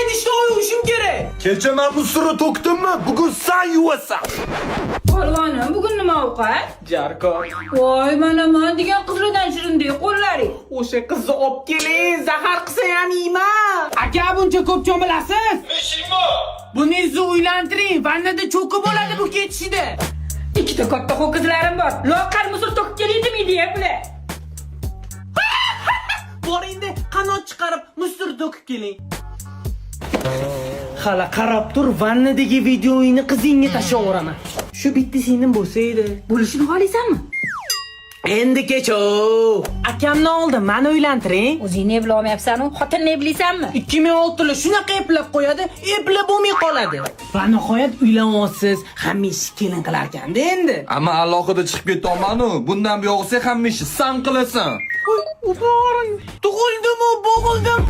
idishni yuvishim kerak. Kecha men mustirni to'kdimmi? Bugun sen yuvasan. Qo'rg'onim, bugun nima ovqat? Jarkon, Voy, mana degan qizlardan shirindek qo'llaring. o'sha qizni olib keling, zahar qilsa ham yeyman. Aka, buncha ko'p cho'milasiz? Buningizni uylantiring, vannada cho'kib bo'ladi bu ketishida. Ikkita katta ho'kizlarim bor. Loqal musor to'kib kelindimi deya bular. Boringda qanot chiqarib mustir to'kib keling. Hala qarab tur, vannadagi videoyini qizingga tashlayveraman. Shu bitta sening bo'lsa edi. Bo'lishini xohlaysanmi? Endi kecho. Akamni oldi, meni uylantiring. O'zing ne bilolmayapsan-ku, xotinni bilsanmi? 2006 yili shunaqa eplab qo'yadi, eplab bo'lmay qoladi. Va nihoyat uylanyapsiz, hamma ish kelin qilar ekanda endi. Ammo alohida chiqib ketolman-ku. Bundan buyog'isi hamma ishni sen qilasan. Voy, u boring. Tug'ildim, bo'g'ildim.